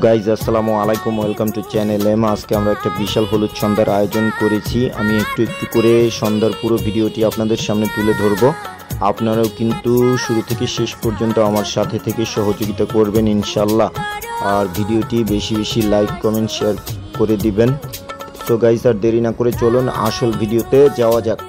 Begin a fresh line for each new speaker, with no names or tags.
Guys আসসালামু আলাইকুম, welcome to channel M. আজকে আমরা একটা বিশাল হলুদ সন্ধ্যার আয়োজন করেছি। আমি একটু একটু করে সন্ধ্যার পুরো ভিডিওটি আপনাদের সামনে তুলে ধরবো। আপনারাও কিন্তু শুরু থেকে শেষ পর্যন্ত আমার সাথে থেকে সহযোগিতা করবেন ইনশাল্লাহ। আর ভিডিওটি বেশি বেশি লাইক কমেন্ট শেয়ার করে দিবেন। সো গাইজ আর দেরি না করে চলুন আসল ভিডিওতে যাওয়া যাক।